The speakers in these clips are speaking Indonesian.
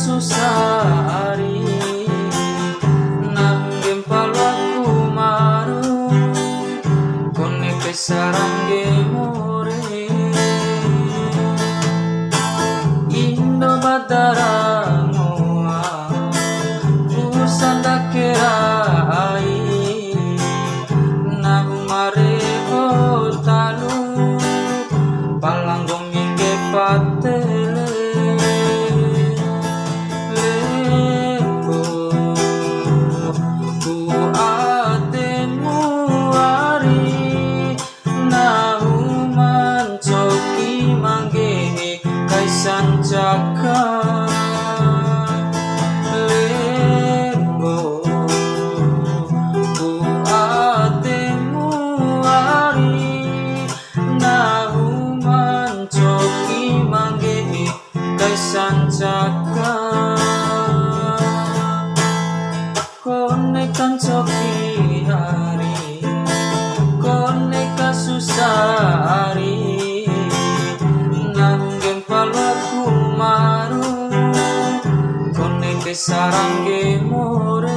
kasusari nanggem palaku maru kone kesarangge more Indo badarangoa usanda kerai nagumare talu palanggong ingge patele Sanjaka lenggo ku atemu ari nahuman coki mangge kai sanjaka konekan coki hari koneka susari palaku maru kone kesarangge more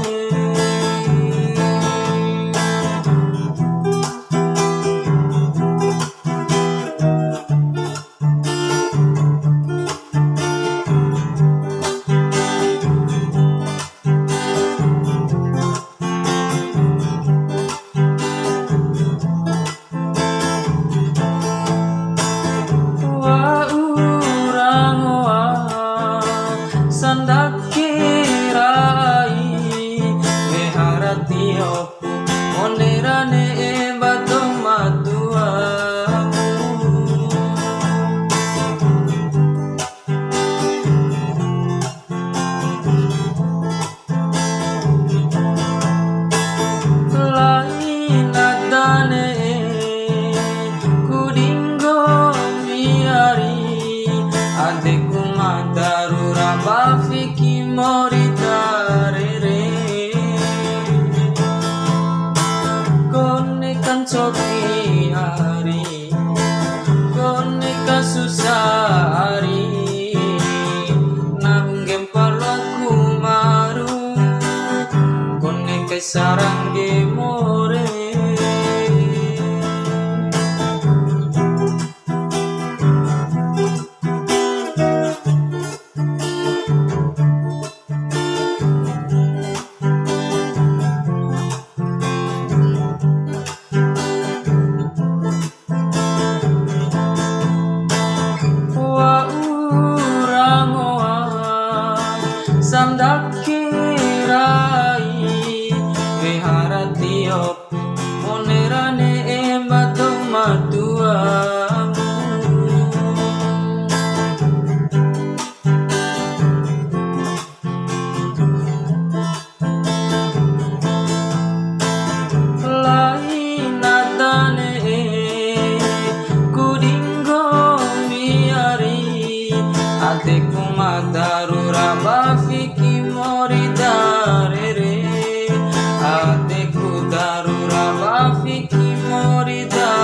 sandakirai meharatiopu onerane batu matuamu lain adane kudinggo miari adekku madarura bafiki moritarere konekan coki hari koneka susari nanggem palaku maru koneka sarangge more sandakirai viharatiop onerane batu matuamu lain adane kudinggo miari adekku madarura bafiki moridarere adekku darura bafiki moridarere